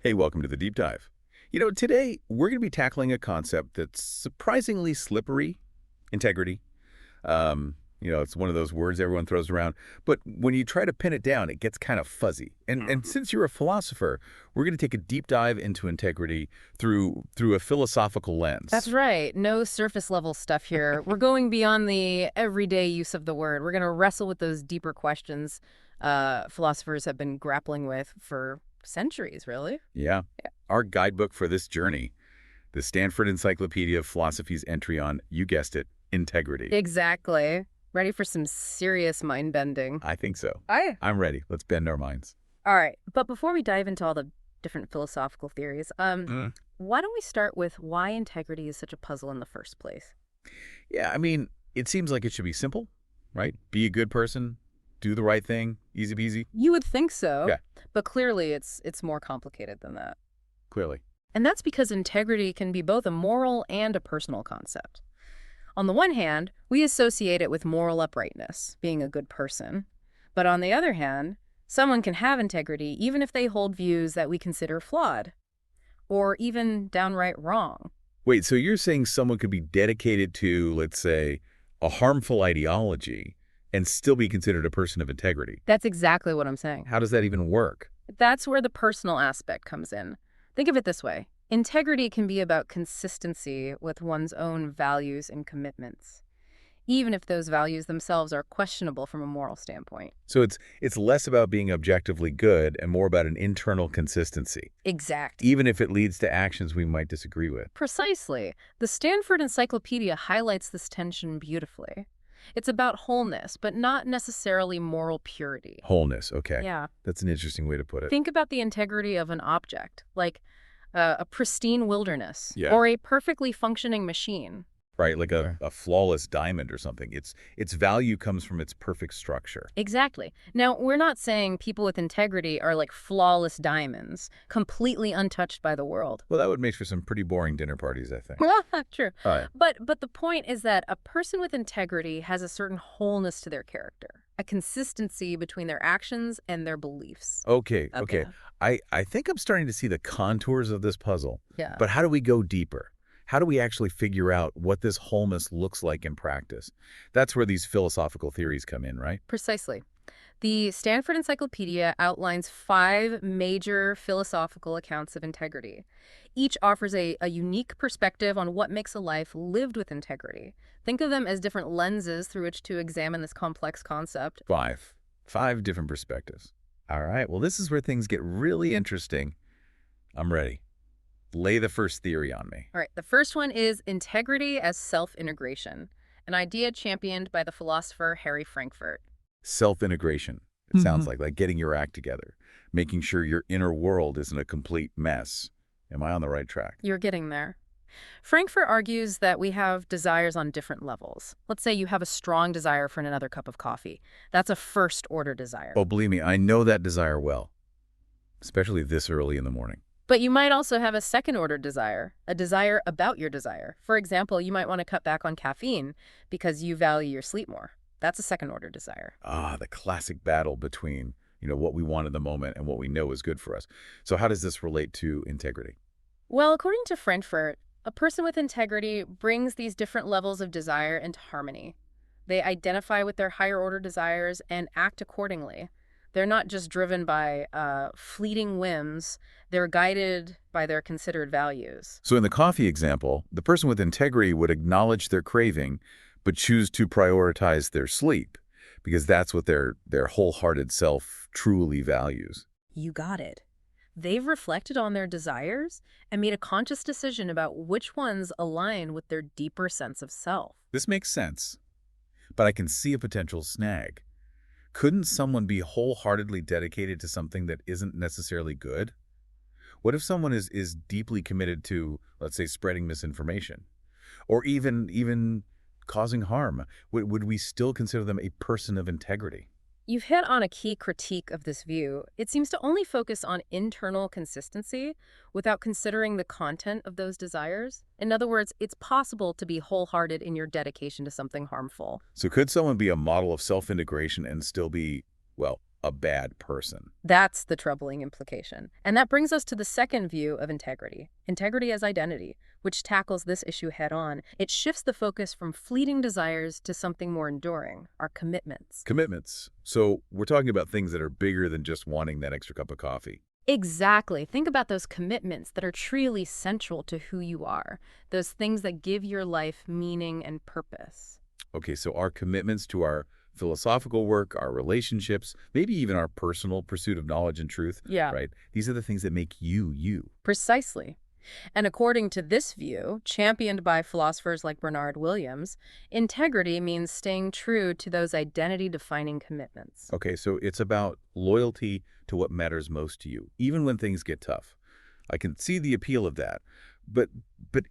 Hey, welcome to the deep dive. Today we're going to be tackling a concept that's surprisingly slippery, integrity. It's one of those words everyone throws around, but when you try to pin it down, it gets kind of fuzzy. And since you're a philosopher, we're going to take a deep dive into integrity through a philosophical That's lens. right. No surface level stuff here. We're going beyond the everyday use of the word. We're going to wrestle with those deeper questions philosophers have been grappling with for centuries, really. Yeah. Our guidebook for this journey, the Stanford Encyclopedia of Philosophy's entry on, you guessed it, integrity. Exactly. Ready for some serious mind bending. I think so. Aye. I'm ready. Let's bend our minds. All right. But before we dive into all the different philosophical theories, Mm. why don't we start with why integrity is such a puzzle in the first place? Yeah, it seems like it should be simple, right? Be a good person, do the right thing, easy peasy. You would think so, Yeah. but clearly it's more complicated than that. Clearly. And that's because integrity can be both a moral and a personal concept. On the one hand, we associate it with moral uprightness, being a good person. But on the other hand, someone can have integrity even if they hold views that we consider flawed, or even downright wrong. Wait, so you're saying someone could be dedicated to, let's say, a harmful ideology and still be considered a person of integrity? That's exactly what I'm saying. How does that even work? That's where the personal aspect comes in. Think of it this way. Integrity can be about consistency with one's own values and commitments, even if those values themselves are questionable from a moral standpoint. So it's less about being objectively good and more about an internal consistency, Exact. even if it leads to actions we might disagree with. Precisely. The Stanford Encyclopedia highlights this tension beautifully. It's about wholeness, but not necessarily moral purity. Wholeness, okay. Yeah. That's an interesting way to put it. Think about the integrity of an object, like a pristine wilderness Yeah. or a perfectly functioning machine. Right, like a flawless diamond or something. Its value comes from its perfect structure. Exactly. Now, we're not saying people with integrity are like flawless diamonds, completely untouched by the world. Well, that would make for some pretty boring dinner parties, I think. True. All right. But the point is that a person with integrity has a certain wholeness to their character, a consistency between their actions and their beliefs. Okay. Okay. I think I'm starting to see the contours of this puzzle. Yeah. But how do we go deeper? How do we actually figure out what this wholeness looks like in practice? That's where these philosophical theories come in, right? Precisely. The Stanford Encyclopedia outlines 5 major philosophical accounts of integrity. Each offers a unique perspective on what makes a life lived with integrity. Think of them as different lenses through which to examine this complex concept. Five different perspectives. All right. Well, this is where things get really interesting. I'm ready. Lay the first theory on me. All right, the first one is integrity as self-integration, an idea championed by the philosopher Harry Frankfurt. Self-integration. It sounds like getting your act together, making sure your inner world isn't a complete mess. Am I on the right track? You're getting there. Frankfurt argues that we have desires on different levels. Let's say you have a strong desire for another cup of coffee. That's a first-order desire. Oh, believe me, I know that desire well, especially this early in the morning. But you might also have a second-order desire, a desire about your desire. For example, you might want to cut back on caffeine because you value your sleep more. That's a second-order desire. Ah, the classic battle between, what we want in the moment and what we know is good for us. So how does this relate to integrity? Well, according to Frankfurt, a person with integrity brings these different levels of desire into harmony. They identify with their higher-order desires and act accordingly. They're not just driven by fleeting whims. They're guided by their considered values. So in the coffee example, the person with integrity would acknowledge their craving, but choose to prioritize their sleep, because that's what their wholehearted self truly values. You got it. They've reflected on their desires and made a conscious decision about which ones align with their deeper sense of self. This makes sense, but I can see a potential snag. Couldn't someone be wholeheartedly dedicated to something that isn't necessarily good? What if someone is deeply committed to, let's say, spreading misinformation, or even causing harm? Would we still consider them a person of integrity? You've hit on a key critique of this view. It seems to only focus on internal consistency without considering the content of those desires. In other words, it's possible to be wholehearted in your dedication to something harmful. So could someone be a model of self-integration and still be, well, a bad person. That's the troubling implication. And that brings us to the second view of integrity, integrity as identity, which tackles this issue head on. It shifts the focus from fleeting desires to something more enduring, our commitments. Commitments. So we're talking about things that are bigger than just wanting that extra cup of coffee. Exactly. Think about those commitments that are truly central to who you are, those things that give your life meaning and purpose. Okay, so our commitments to our philosophical work, our relationships, maybe even our personal pursuit of knowledge and truth, Yeah. right? These are the things that make you, you. Precisely. And according to this view, championed by philosophers like Bernard Williams, integrity means staying true to those identity-defining commitments. Okay, so it's about loyalty to what matters most to you, even when things get tough. I can see the appeal of that. But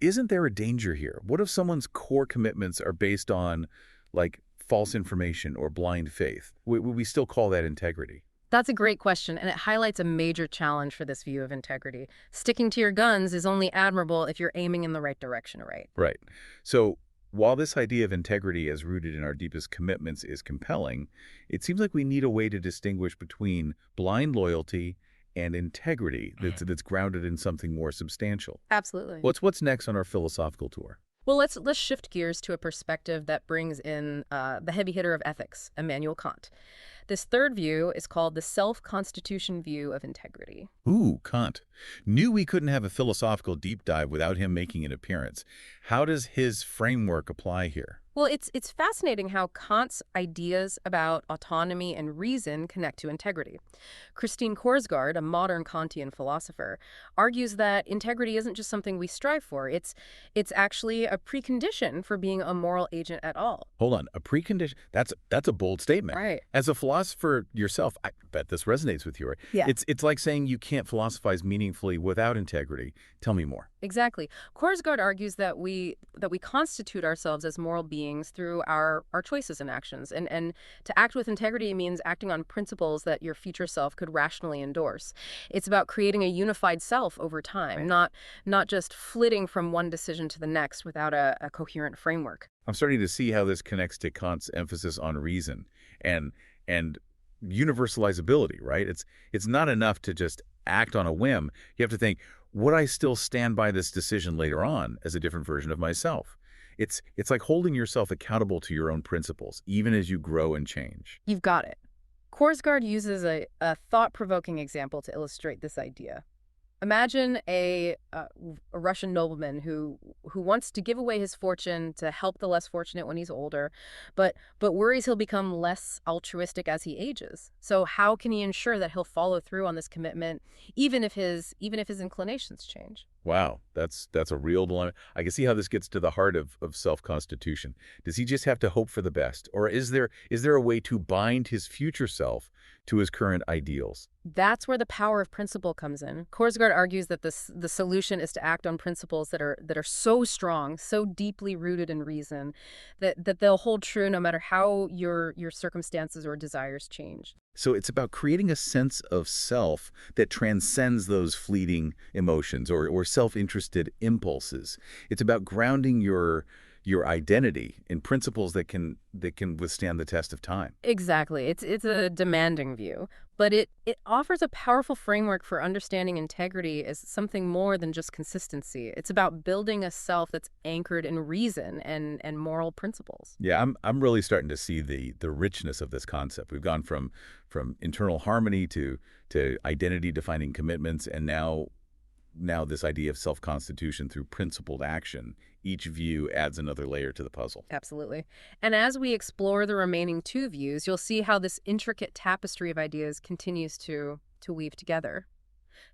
isn't there a danger here? What if someone's core commitments are based on, like, false information or blind faith? Would we still call that integrity? That's a great question, and it highlights a major challenge for this view of integrity. Sticking to your guns is only admirable if you're aiming in the right direction, right? Right. So while this idea of integrity as rooted in our deepest commitments is compelling, it seems like we need a way to distinguish between blind loyalty and integrity that's grounded in something more substantial. Absolutely. What's next on our philosophical tour? Well, let's shift gears to a perspective that brings in the heavy hitter of ethics, Immanuel Kant. This third view is called the self-constitution view of integrity. Ooh, Kant. Knew we couldn't have a philosophical deep dive without him making an appearance. How does his framework apply here? Well, it's fascinating how Kant's ideas about autonomy and reason connect to integrity. Christine Korsgaard, a modern Kantian philosopher, argues that integrity isn't just something we strive for. It's actually a precondition for being a moral agent at all. Hold on, a precondition? That's a bold statement. Right. As a philosopher yourself, I bet this resonates with you, right? Yeah. It's like saying you can't philosophize meaningfully without integrity. Tell me more. Exactly. Korsgaard argues that we constitute ourselves as moral beings through our choices and actions. And to act with integrity means acting on principles that your future self could rationally endorse. It's about creating a unified self over time, not just flitting from one decision to the next without a coherent framework. I'm starting to see how this connects to Kant's emphasis on reason and universalizability, right? It's not enough to just act on a whim. You have to think, would I still stand by this decision later on as a different version of myself? It's like holding yourself accountable to your own principles, even as you grow and change. You've got it. Korsgaard uses a thought-provoking example to illustrate this idea. Imagine a Russian nobleman who wants to give away his fortune to help the less fortunate when he's older, but worries he'll become less altruistic as he ages. So how can he ensure that he'll follow through on this commitment, even if his inclinations change? Wow, that's a real dilemma. I can see how this gets to the heart of self-constitution. Does he just have to hope for the best? Or is there a way to bind his future self to his current ideals? That's where the power of principle comes in. Korsgaard argues that the solution is to act on principles that are so strong, so deeply rooted in reason, that they'll hold true no matter how your circumstances or desires change. So it's about creating a sense of self that transcends those fleeting emotions or self-interested impulses. It's about grounding your identity in principles that can withstand the test of time. Exactly. It's a demanding view, but it offers a powerful framework for understanding integrity as something more than just consistency. It's about building a self that's anchored in reason and moral principles. Yeah, I'm really starting to see the richness of this concept. We've gone from internal harmony to identity defining commitments, and now this idea of self-constitution through principled action. Each view adds another layer to the puzzle. Absolutely. And as we explore the remaining two views, you'll see how this intricate tapestry of ideas continues to weave together.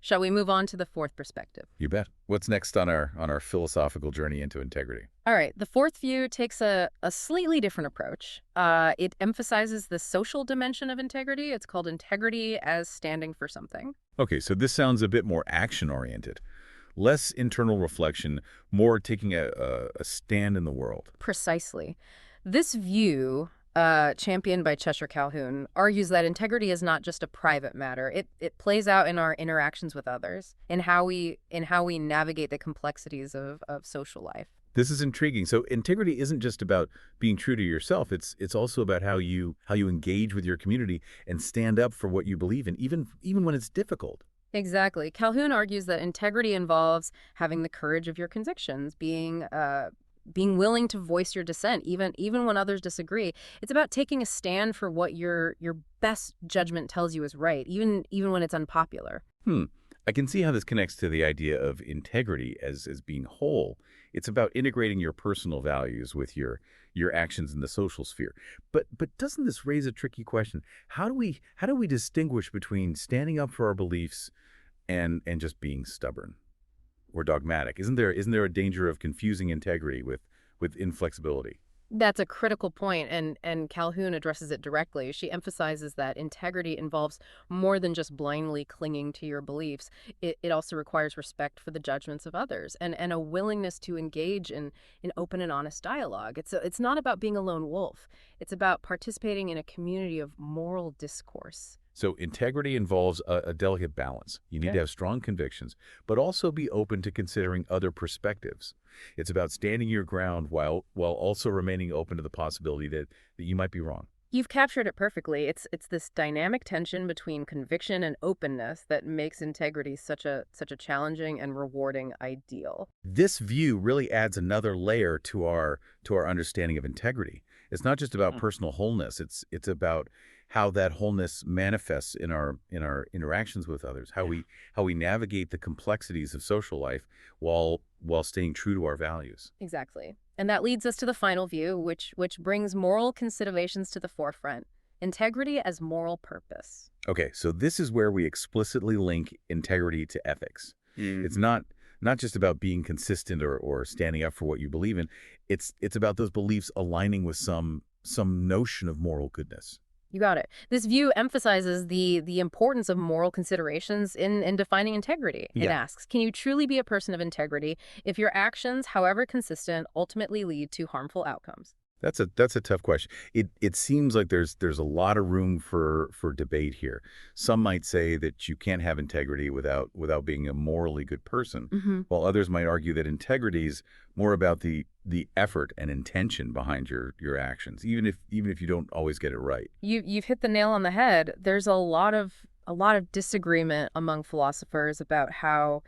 Shall we move on to the fourth perspective? You bet. What's next on our philosophical journey into integrity? All right. The fourth view takes a slightly different approach. It emphasizes the social dimension of integrity. It's called integrity as standing for something. Okay, so this sounds a bit more action-oriented. Less internal reflection, more taking a stand in the world. Precisely. This view, championed by Cheshire Calhoun, argues that integrity is not just a private matter. It plays out in our interactions with others, in how we navigate the complexities of social life. This is intriguing. So integrity isn't just about being true to yourself. It's also about how you engage with your community and stand up for what you believe in, even when it's difficult. Exactly. Calhoun argues that integrity involves having the courage of your convictions, being willing to voice your dissent, even when others disagree. It's about taking a stand for what your best judgment tells you is right, even when it's unpopular. Hmm. I can see how this connects to the idea of integrity as being whole. It's about integrating your personal values with your actions in the social sphere. But doesn't this raise a tricky question? How do we distinguish between standing up for our beliefs and just being stubborn or dogmatic? Isn't there a danger of confusing integrity with inflexibility? That's a critical point, and Calhoun addresses it directly. She emphasizes that integrity involves more than just blindly clinging to your beliefs. It also requires respect for the judgments of others and a willingness to engage in open and honest dialogue. It's not about being a lone wolf. It's about participating in a community of moral discourse. So integrity involves a delicate balance. You need Okay. to have strong convictions, but also be open to considering other perspectives. It's about standing your ground while also remaining open to the possibility that you might be wrong. You've captured it perfectly. It's this dynamic tension between conviction and openness that makes integrity such a challenging and rewarding ideal. This view really adds another layer to our understanding of integrity. It's not just about personal wholeness. It's about how that wholeness manifests in our interactions with others, how we navigate the complexities of social life while staying true to our values. Exactly. And that leads us to the final view, which brings moral considerations to the forefront. Integrity as moral purpose. Okay, so this is where we explicitly link integrity to ethics. It's not just about being consistent or standing up for what you believe in. It's about those beliefs aligning with some notion of moral goodness. You got it. This view emphasizes the importance of moral considerations in defining integrity. It Yeah. asks, can you truly be a person of integrity if your actions, however consistent, ultimately lead to harmful outcomes? That's a tough question. It seems like there's a lot of room for debate here. Some might say that you can't have integrity without being a morally good person, Hmm. while others might argue that integrity is more about the effort and intention behind your actions, even if you don't always get it right. You've hit the nail on the head. There's a lot of disagreement among philosophers about how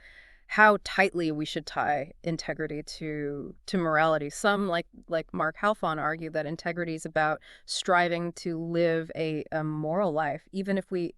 tightly we should tie integrity to morality. Some, like Mark Halfon, argue that integrity is about striving to live a moral life, even if we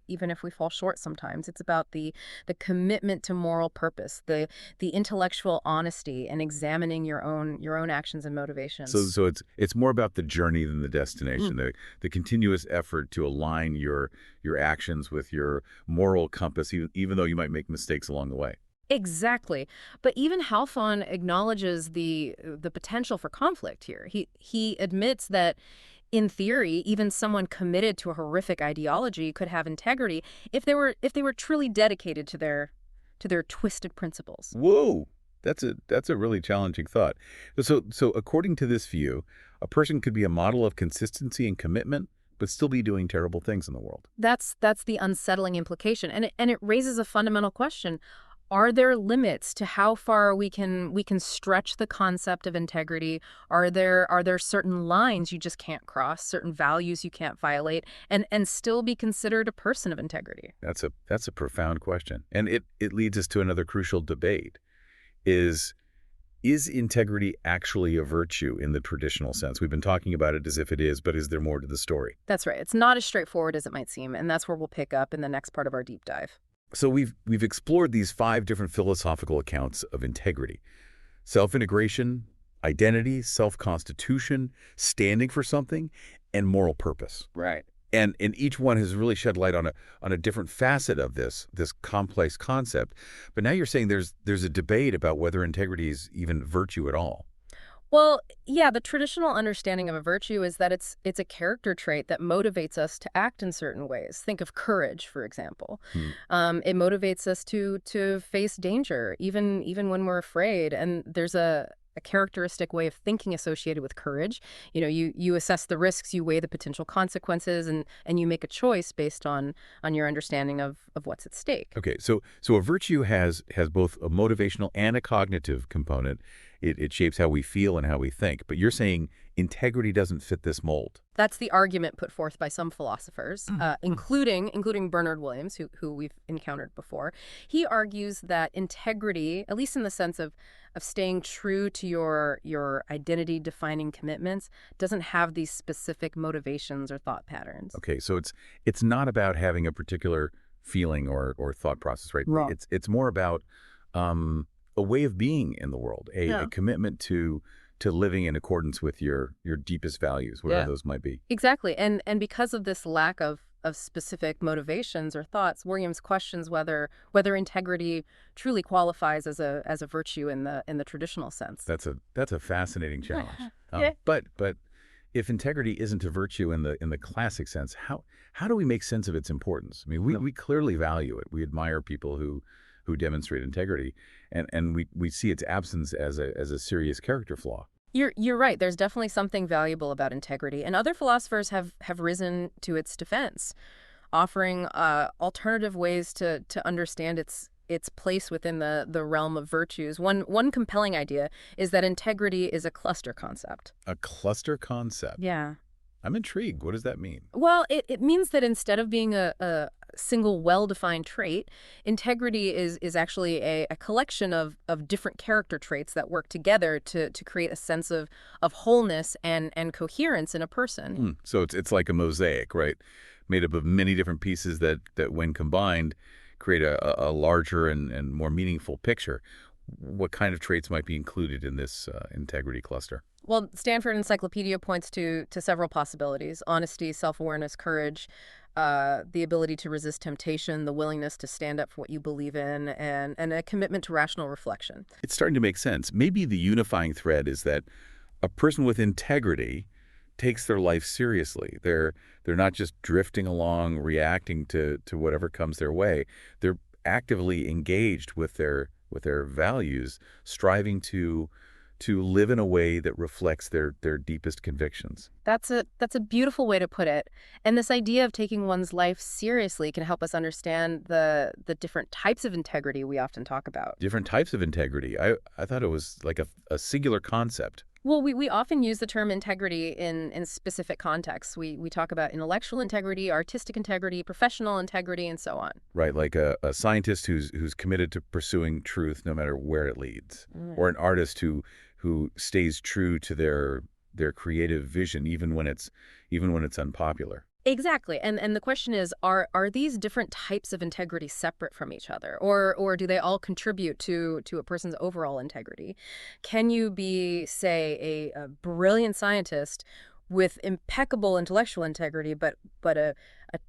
fall short sometimes. It's about the commitment to moral purpose, the intellectual honesty, and examining your own actions and So motivations. so it's more about the journey than the destination, the continuous effort to align your actions with your moral compass, even though you might make mistakes along the way. Exactly. But even Halfon acknowledges the potential for conflict here. He admits that in theory, even someone committed to a horrific ideology could have integrity if they were truly dedicated to their twisted principles. Whoa, that's a really challenging thought. So according to this view, a person could be a model of consistency and commitment, but still be doing terrible things in the world. That's the unsettling implication, and it raises a fundamental question. Are there limits to how far we can stretch the concept of integrity? Are there certain lines you just can't cross, certain values you can't violate, and still be considered a person of integrity? That's a profound question, and it leads us to another crucial debate: is is integrity actually a virtue in the traditional sense? We've been talking about it as if it is, but is there more to the story? That's right. It's not as straightforward as it might seem, and that's where we'll pick up in the next part of our deep dive. So we've explored these five different philosophical accounts of integrity: self-integration, identity, self-constitution, standing for something, and moral purpose. Right. And each one has really shed light on a different facet of this complex concept. But now you're saying there's a debate about whether integrity is even virtue at all. Well, yeah, the traditional understanding of a virtue is that it's a character trait that motivates us to act in certain ways. Think of courage, for example. Hmm. It motivates us to face danger, even when we're afraid. And there's a characteristic way of thinking associated with courage. You assess the risks, you weigh the potential consequences, and you make a choice based on your understanding of what's at stake. Okay, so a virtue has both a motivational and a cognitive component, It shapes how we feel and how we think. But you're saying integrity doesn't fit this mold. That's the argument put forth by some philosophers, including Bernard Williams, who we've encountered before. He argues that integrity, at least in the sense of staying true to your identity-defining commitments, doesn't have these specific motivations or thought patterns. Okay, so it's not about having a particular feeling or thought process, right? Wrong. It's more about a way of being in the world, a commitment to living in accordance with your deepest values, whatever those might be. Exactly. And because of this lack of specific motivations or thoughts, Williams questions whether integrity truly qualifies as a virtue in the traditional sense. That's a fascinating challenge. Yeah. But if integrity isn't a virtue in the classic sense, how do we make sense of its importance? I mean, we clearly value it. We admire people who demonstrate integrity, and we see its absence as a serious character flaw. You're right. There's definitely something valuable about integrity, and other philosophers have risen to its defense, offering alternative ways to understand its place within the realm of virtues. One compelling idea is that integrity is a cluster concept. A cluster concept. Yeah. I'm intrigued. What does that mean? Well, it means that instead of being a single well-defined trait, integrity is actually a collection of different character traits that work together to create a sense of wholeness and coherence in a person. So it's like a mosaic, right? Made up of many different pieces that when combined create a larger and more meaningful picture. What kind of traits might be included in this integrity cluster? Well, Stanford Encyclopedia points to several possibilities: honesty, self-awareness, courage, the ability to resist temptation, the willingness to stand up for what you believe in, and a commitment to rational reflection. It's starting to make sense. Maybe the unifying thread is that a person with integrity takes their life seriously. They're not just drifting along, reacting to whatever comes their way. They're actively engaged with their values, striving to live in a way that reflects their deepest convictions. That's a beautiful way to put it. And this idea of taking one's life seriously can help us understand the different types of integrity we often talk about. Different types of integrity. I thought it was like a singular concept. Well, we often use the term integrity in specific contexts. We talk about intellectual integrity, artistic integrity, professional integrity, and so on. Right, like a scientist who's committed to pursuing truth no matter where it leads, or an artist who stays true to their creative vision even when it's unpopular. Exactly. And the question is, are these different types of integrity separate from each other? Or do they all contribute to a person's overall integrity? Can you be, say, a brilliant scientist with impeccable intellectual integrity, but a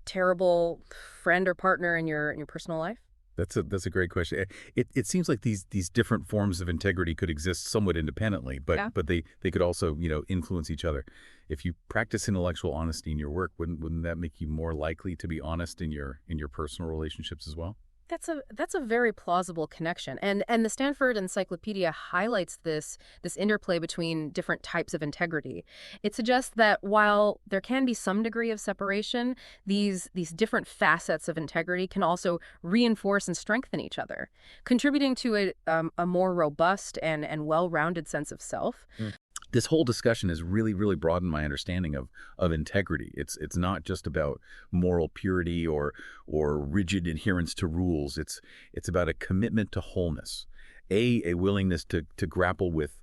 terrible friend or partner in your personal life? That's a great question. It seems like these different forms of integrity could exist somewhat independently, but they could also influence each other. If you practice intellectual honesty in your work, wouldn't that make you more likely to be honest in your personal relationships as well? That's a very plausible connection, and the Stanford Encyclopedia highlights this interplay between different types of integrity. It suggests that while there can be some degree of separation, these different facets of integrity can also reinforce and strengthen each other, contributing to a more robust and well-rounded sense of self. This whole discussion has really, really broadened my understanding of integrity. It's not just about moral purity or rigid adherence to rules. It's about a commitment to wholeness, a willingness to grapple with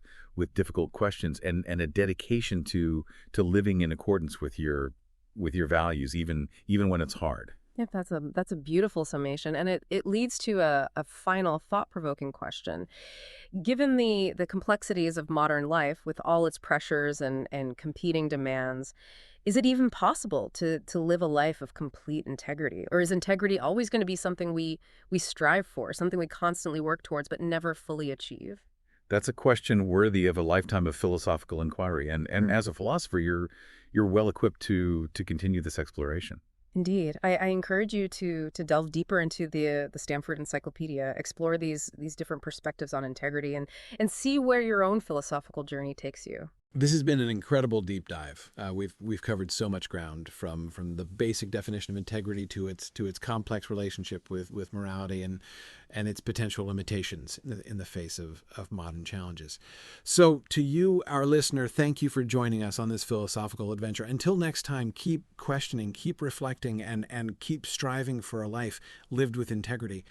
difficult questions, and a dedication to living in accordance with your values, even when it's hard. Yep, that's a beautiful summation, and it leads to a final thought-provoking question. Given the complexities of modern life with all its pressures and competing demands, is it even possible to live a life of complete integrity? Or is integrity always going to be something we strive for, something we constantly work towards but never fully achieve? That's a question worthy of a lifetime of philosophical inquiry, and as a philosopher, you're well equipped to continue this exploration. Indeed. I encourage you to delve deeper into the Stanford Encyclopedia, explore these different perspectives on integrity, and see where your own philosophical journey takes you. This has been an incredible deep dive. We've covered so much ground, from the basic definition of integrity to its complex relationship with morality and its potential limitations in the face of modern challenges. So to you, our listener, thank you for joining us on this philosophical adventure. Until next time, keep questioning, keep reflecting, and keep striving for a life lived with integrity.